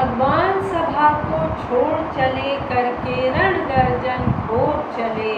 भगवान सभा को छोड़ चले, करके रण गर्जन घोर चले।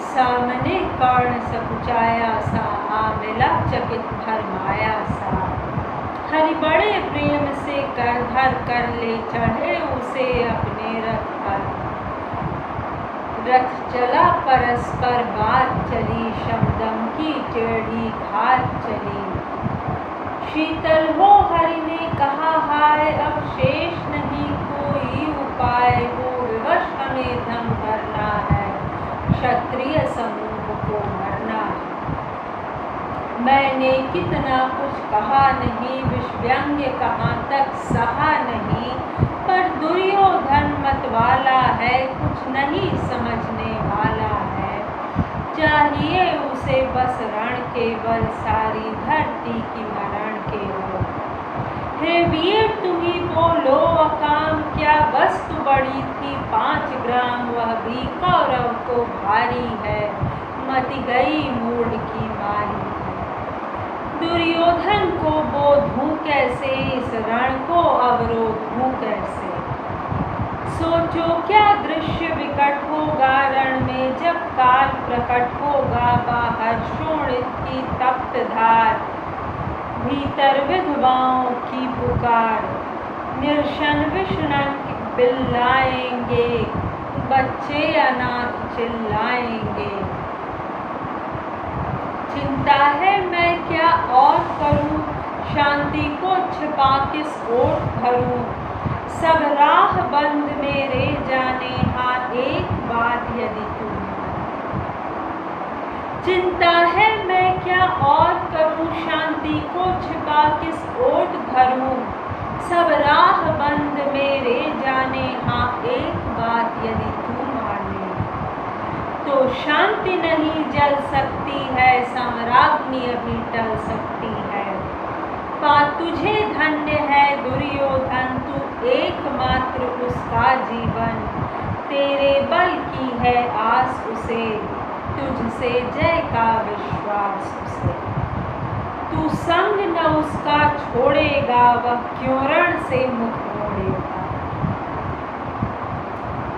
सामने कर्ण सकुचाया सा, आ मिला चकित भरमाया सा। हरि बड़े प्रेम से कर धर कर ले चढ़े उसे अपने रथ पर। रथ चला परस्पर बात चली, शमदम की टेढ़ी घात चली। शीतल हो हरि ने कहा हाय, अब शेष नहीं कोई उपाय। हो विवश हमें धम करना है, क्षत्रिय समूह को मरना है। मैंने कितना कुछ कहा नहीं, विष व्यंग्य कहाँ तक सहा नहीं। पर दुर्योधन मत वाला है, कुछ नहीं समझने वाला है। चाहिए उसे बस रण केवल, सारी धरती की मरण केवल। हे वीर तुम्ही बोलो अकाम, क्या वस्तु बड़ी थी 5 ग्राम। वह भी कौरव को भारी है, मति गई मूढ़ की मारी है। दुर्योधन को बोधूं कैसे, इस रण को अवरोधूं कैसे। सोचो क्या दृश्य विकट होगा, रण में जब काल प्रकट होगा। बाहर शोणित की तप्त धार, भीतर विधवाओं की पुकार। निर्शन विष्णन बिल्लाएंगे, बच्चे अनाथ चिल्लाएंगे। चिंता है मैं क्या और करूं, शांति को छिपा किस ओर भरूं। सब राह बंद मेरे जाने, हाँ एक बात यदि तुम। चिंता है मैं क्या और करूं, शांति को छिपा किस ओट धरूं। सब राह बंद मेरे जाने, हाँ एक बात यदि तू माने। तो शांति नहीं जल सकती है, साम्राज्ञी अभी टल सकती है। पा तुझे धन्य है दुर्योधन, तू एकमात्र उसका जीवन। तेरे बल की है आस उसे, तुझसे जय का विश्वास उसे। तू संग न उसका छोड़ेगा, वह क्यों रण से मुख मोड़ेगा।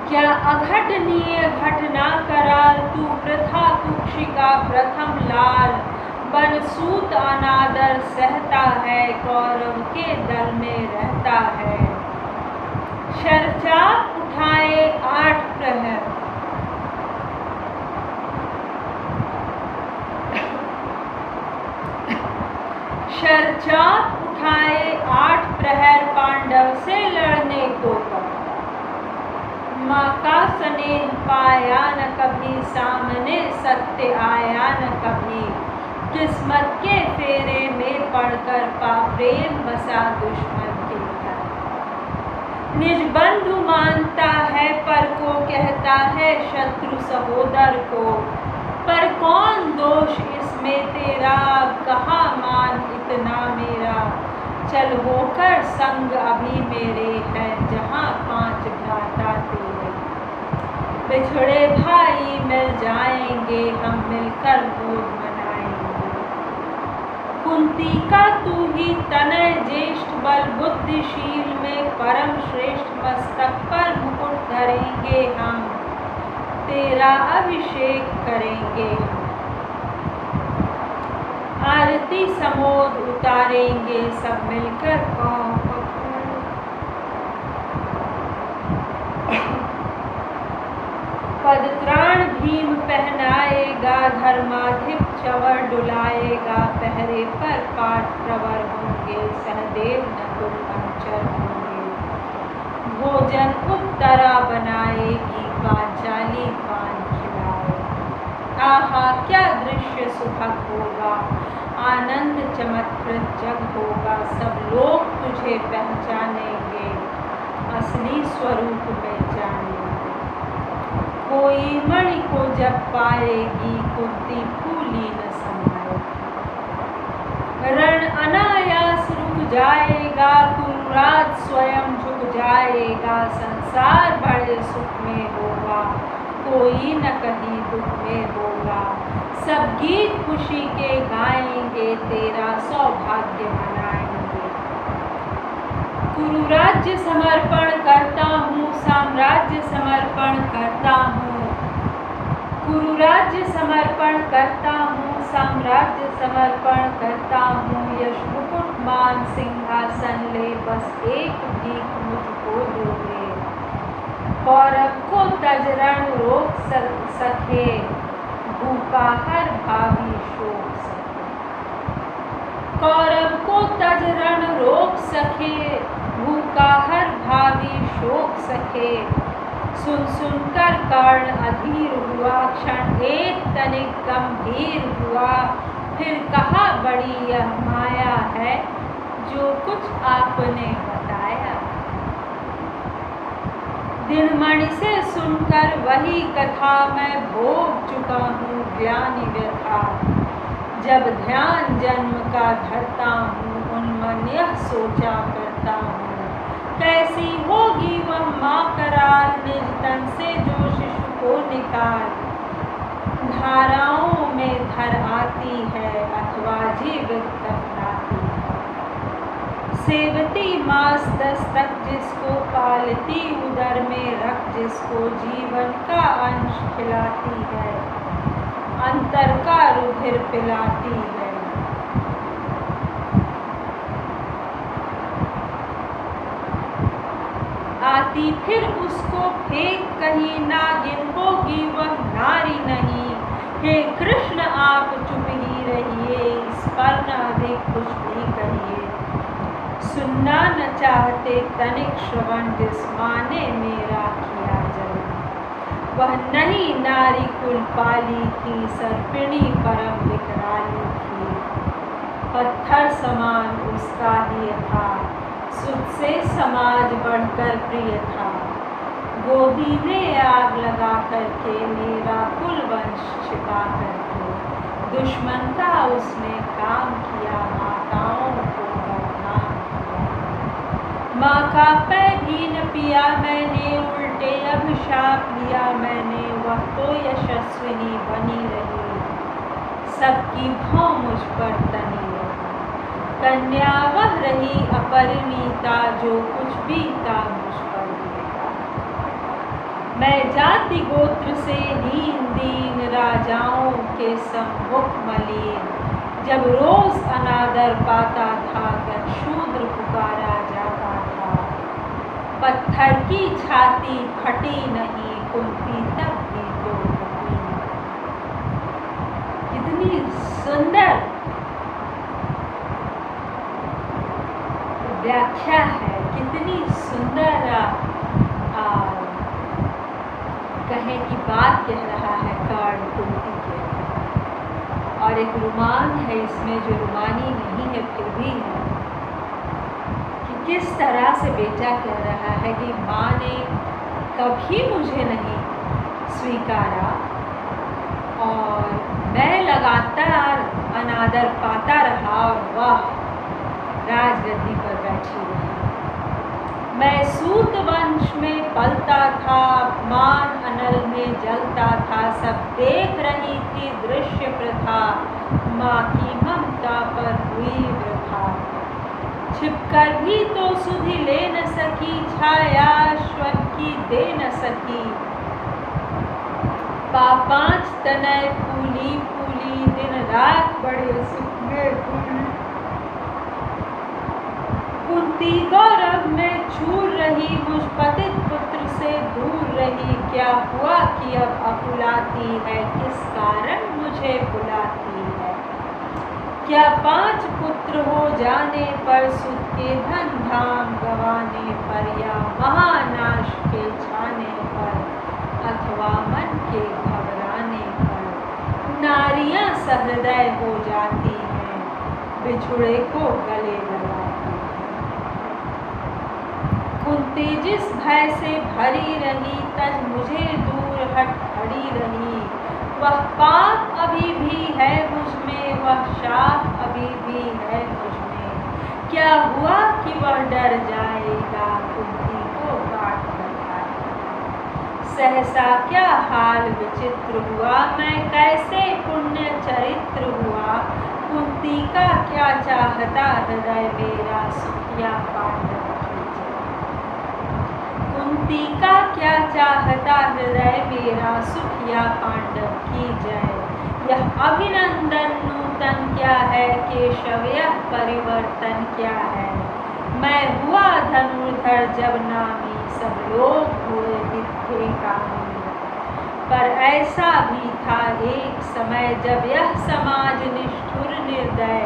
क्या अघटनीय घटना कराल, तू प्रथा कुक्षी का प्रथम लाल। बनसूत अनादर सहता है, कौरव के दल में रहता है। शरचाप उठाए 8 प्रहर, शरचाप उठाए 8 प्रहर। पांडव से लड़ने को कहा, माँ का स्नेह पाया न कभी। सामने सत्य आया न कभी। किस्मत के फेरे में पड़कर पा प्रेम बसा दुश्मन के घर। निज बंधु मानता है पर को कहता है शत्रु सहोदर को। पर कौन दोष इसमें तेरा, कहाँ मान इतना मेरा। चल होकर संग अभी मेरे है, जहाँ 5 भ्राता तेरे। बिछड़े भाई मिल जाएंगे, हम मिलकर भोज मनाएंगे। कुंती का तू ही तनय ज्येष्ठ, बल बुद्धिशील में परम श्रेष्ठ। मस्तक पर मुकुट धरेंगे हम, तेरा अभिषेक करेंगे हम। आरती समोद उतारेंगे सब मिलकर पाँव पकड़। पदत्राण भीम पहनाएगा, धर्माधिप चवर डुलाएगा। पहरे पर पाठ प्रवर होंगे, सहदेव नकुल पंचर होंगे। भोजन उत्तरा बनाएगी, पांचाली पान खिलाए। आहा क्या दृश्य सुखद होगा, आनंद चमत्कृत जग होगा। सब लोग तुझे पहचानेंगे, असली स्वरूप में जानेंगे। कोई मणि को जब पाएगी, कुंती फूली न समाएगी। रण अनायास रुक जाएगा, कुरुराज स्वयं झुक जाएगा। संसार बड़े सुख में होगा, कोई न कहीं दुख में होगा। सब गीत खुशी के गाएंगे, तेरा सौभाग्य मनाएंगे। कुरु राज्य समर्पण करता हूँ, साम्राज्य समर्पण करता हूँ। कुरु राज्य समर्पण करता हूँ, साम्राज्य समर्पण करता हूँ। यश मुकुट मान सिंहासन ले, बस एक भीख मुझको दो दे। कौरव को तज रण रोक सके, भूखा हर भावी शोक सके। कौरव को तज रण रोक सके, भूखा हर भावी शोक सके। सुन सुनकर कर्ण अधीर हुआ, क्षण एक तनिक गंभीर हुआ। फिर कहा बड़ी यह माया है, जो कुछ आपने बताया। दिनमणि से सुनकर वही कथा, मैं भोग चुका हूँ ज्ञानी व्यथा। जब ध्यान जन्म का धरता हूँ, उन्मन यह सोचा करता हूँ। कैसी होगी वह माँ कराल, निज तन से जो शिशु को निकाल। धाराओं में धर आती है, अथवा जीवित दफनाती है। सेवती मास 10 तक जिसको, पालती उदर में रख जिसको। जीवन का अंश खिलाती है, अंतर का रुधिर पिलाती है। आती फिर उसको फेंक कहीं, नागिन होगी वह नारी नहीं। हे कृष्ण आप चुप ही रहिए, इस पर न अधिक कुछ भी कहिए। सुनना न चाहते तनिक श्रवण, जिस माँ ने मेरा किया जन्म। वह नहीं नारी कुल पाली थी, सर्पिणी परम विकराली थी। पत्थर समान उसका ही था, सुध से समाज बढ़कर प्रिय था। गोदी में आग लगा करके, मेरा कुल वंश छिपा करके। दुश्मन का उसने काम किया, माताओं को बदनाम किया। माँ का पै भी न पिया मैंने, उल्टे अभिशाप लिया मैंने। वह तो यशस्विनी बनी रही, सबकी भौं मुझ पर तनी रही। कन्या वह रही अपरिणीता, जो कुछ भी था मुझ पर बीता। मैं जाति गोत्र से हीन दीन, राजाओं के सम्मुख मलिन। जब रोज अनादर पाता था, कर शूद्र पुकारा जाता था। पत्थर की छाती फटी नहीं, कुंती तब भी तो कटी नहीं। कितनी सुंदर व्याख्या है, कितनी सुंदर कहे की बात कह रहा है कर्ण कुंती के। और एक रुमान है इसमें, जो रुमानी नहीं है फिर भी है, कि किस तरह से बेटा कह रहा है कि माँ ने कभी मुझे नहीं स्वीकारा और मैं लगातार अनादर पाता रहा, और वह राजगद्दी पर बैठी रही। मैं सूत वंश में पलता था, अपमान अनल में जलता था। सब देख रही थी दृश्य प्रथा, माँ की ममता पर हुई वृथा। छिपकर भी तो सुधि ले न सकी, छाया स्वर की दे न सकी। पापांच तनय फूली फूली, दिन रात बड़े सुख में फूली। कुंती गौरव में छूर रही, मुझ पतित पुत्र से दूर रही। क्या हुआ कि अब अकुलाती है, किस कारण मुझे बुलाती है। क्या 5 पुत्र हो जाने पर, सुध के धन धाम गंवाने पर। या महानाश के छाने पर, अथवा मन के घबराने पर। नारियां सहृदय हो जाती हैं, बिछुड़े को गले लगाती। कुंती जिस भय से भरी रही, तज मुझे दूर हट खड़ी रही। वह पाप अभी भी है मुझ में, वह शाप अभी भी है मुझ में। क्या हुआ कि वह डर जाएगा, कुंती को काट बैठाएगा। सहसा क्या हाल विचित्र हुआ, मैं कैसे पुण्य चरित्र हुआ। कुंती का क्या चाहता हृदय मेरा, सुखिया पांडव की क्या चाहता हृदय मेरा, सुख या पांडव की जय। यह अभिनंदन नूतन क्या है, केशव यह परिवर्तन क्या है। मैं हुआ धनुर्धर जब नामी, सब लोग हुए विद्ये कामी। पर ऐसा भी था एक समय, जब यह समाज निष्ठुर निर्दय,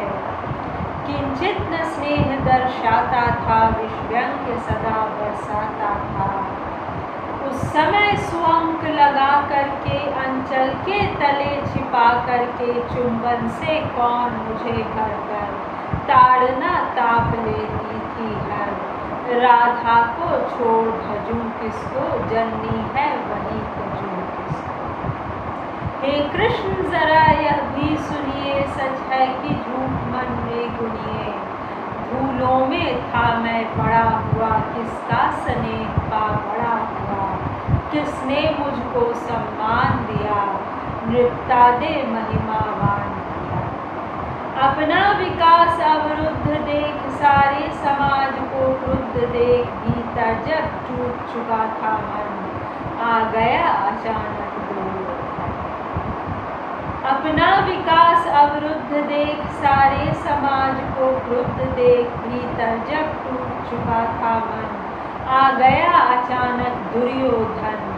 किंचित न स्नेह दर्शाता था, विषव्यंग्य सदा बरसाता था। उस समय सुअंक लगा करके, अंचल के तले छिपा करके, चुंबन से कौन मुझे भर कर, ताड़ना ताप लेती थी हर। राधा को छोड़ भजूं किसको, जननी है वही तजूं किसको। हे कृष्ण जरा यह भी सुनिए, सच है कि झूठ मन में गुनिए। धूलों में था मैं पड़ा हुआ, किसका स्नेह पा बड़ा हुआ। किसने मुझको सम्मान दिया, नृत्ता दे महिमावान किया। अपना विकास अवरुद्ध देख, सारे समाज को क्रुद्ध देख, भीतर जब टूट चुका था मन, आ गया अचानक दुर्योधन। अपना विकास अवरुद्ध देख, सारे समाज को क्रुद्ध देख, भीतर जब टूट चुका था मन, आ गया अचानक दुर्योधन।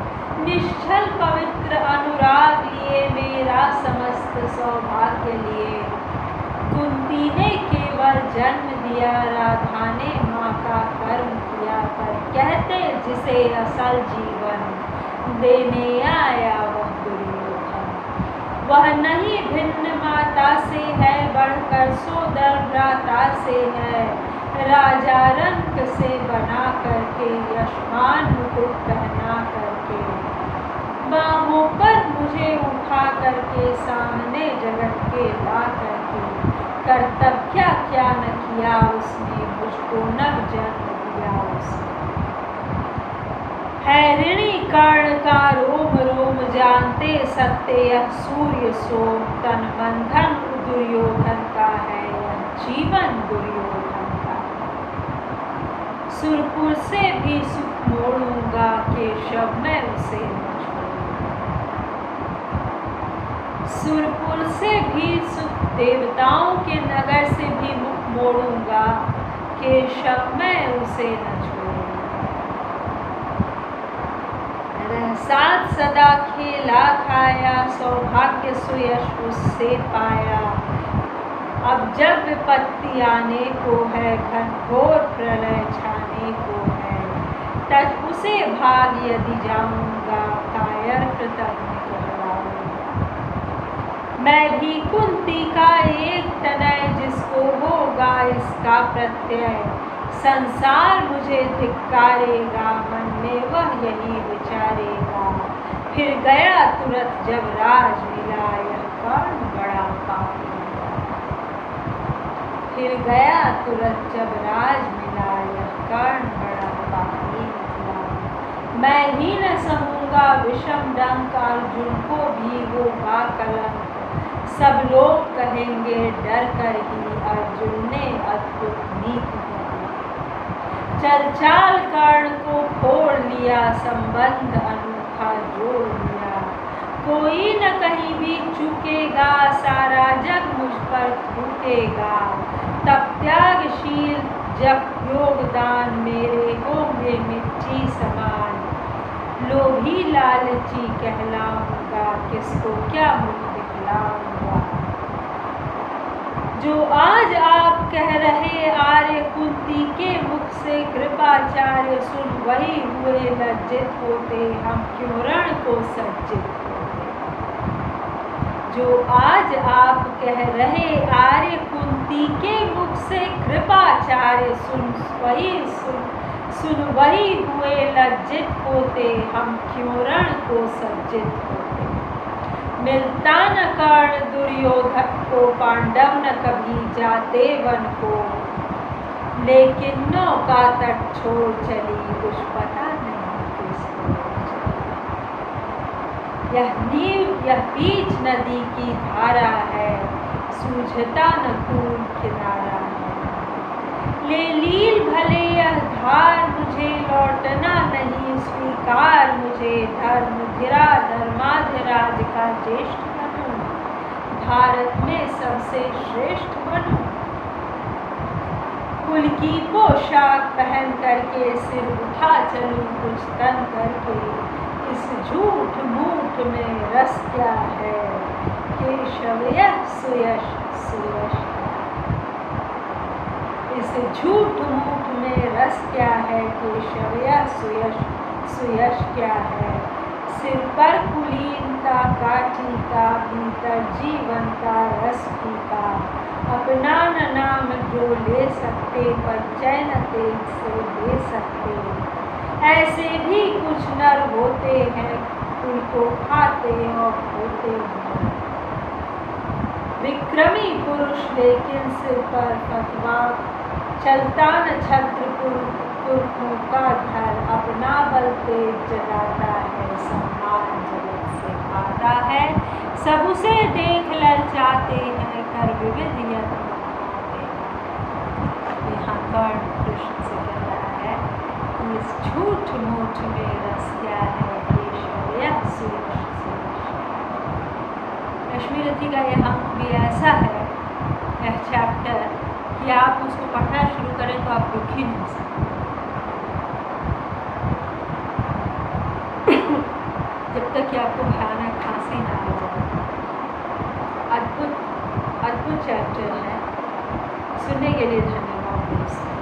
निश्चल पवित्र अनुराग लिए, मेरा समस्त सौभाग्य लिए। कुंती ने केवल जन्म दिया, राधा ने माँ का कर्म किया। पर कहते जिसे असल जीवन, देने आया वह दुर्योधन। वह नहीं भिन्न माता से है, बढ़कर सोदर भ्राता से है। राजा रंग से बना करके, यशमान मुकुट पहना करके, बाहों पर मुझे उठा करके, सामने जगत के ला करके। कर्तव्य क्या क्या न किया उसने, मुझको नव जन्म दिया उसने। है ऋणी कर्ण का रोम रोम, जानते सत्य यह सूर्य सोम। तन मन धन दुर्योधन का है, यह जीवन दुर्योधन का। सुरपुर से भी सुख मोड़ूंगा, केशव मैं उसे न छोड़ूंगा। सुरपुर से भी सुख, देवताओं के नगर से भी मुख मोड़ूंगा, केशव मैं उसे न छोड़ूंगा। साथ सदा खेला खाया, सौभाग्य सुयश उससे पाया। अब जब विपत्ति आने को है, घनघोर प्रलय छाने को है, तब उसे भाग यदि जाऊंगा, कायर कृतज्ञ कहलाऊंगा। मैं भी कुंती का एक तनय, जिसको होगा इसका प्रत्यय। संसार मुझे धिक्कारेगा, मन में वह यही विचारेगा। फिर गया तुरंत जब राज मिला, यह कर्ण बड़ा पापी। फिर गया तुरंत जब राज मिला, यह कर्ण बड़ा पापी निकला। मैं ही न सहूंगा विषम डंक, अर्जुन को भी होगा कलंक। सब लोग कहेंगे डर कर ही, अर्जुन ने अद्भुत नीति की। चल चाल कर्ण को फोड़ लिया, संबंध अनोखा जोड़ लिया। कोई न कहीं भी चुकेगा, सारा जग मुझ पर थूकेगा। तब त्यागशील जब योगदान, मेरे होंगे मिट्टी समान। लोभी लालची कहलाऊंगा, किसको क्या मुख दिखलाऊंगा। जो आज आप कह रहे आर्य, कुंती के मुख से कृपाचार्य सुन, वही हुए लज्जित होते, हम क्यों रण को सज्जित होते। जो आज आप कह रहे आर्य, कुंती के मुख से कृपाचार्य सुन, वही हुए लज्जित होते, हम क्यों रण को सज्जित होते। मिलता न कर्ण दुर्योधन को, पांडव न कभी जाते वन को। लेकिन नौका तट छोड़ चली, कुछ पता नहीं किसको। यह बीच नदी की धारा है, सूझता न कूल किनारा है। ले लील भले यह धार, मुझे लौटना नहीं स्वीकार। अधिकार मुझे, धर्म धिरा धर्माधिराज का ज्येष्ठ बनूं, भारत में सबसे श्रेष्ठ बनूं। कुल की पोशाक पहन करके सिर उठा चलूं कुछ तन करके, इस झूठ मूठ में रस क्या है, केशव यह सुयश सुयश। इस झूठ मूठ में रस क्या है, केशव यह सुयश सुयश क्या है। सिर पर कुलीनता का टीका, भीतर जीवन का रस फीका, अपना न नाम जो ले सकते, पर चैन तेज से दे सकते। ऐसे भी कुछ नर होते हैं, कुल को खाते और होते हैं। विक्रमी पुरुष लेकिन सिर पर फतवा, चलता न छत्र पुरखों का धर, अपना बल तेज जगाता है, सम्मान जगत से पाता है। सब उसे देख ललचाते हैं, कर विविध यत्न उठाते हैं। यहाँ कर्ण कृष्ण से कह रहा है कि इस झूठ मूठ में रस क्या है, केशव यह सुयश सुयश। लक्ष्मीरथी का यह अंक भी ऐसा है, यह चैप्टर, कि आप उसको पढ़ना शुरू करें तो आप रुक ही नहीं सकते। जब तक कि आपको भयानक खांसी ना आ जाए। अद्भुत अद्भुत चैप्टर है। सुनने के लिए धन्यवाद दोस्तों।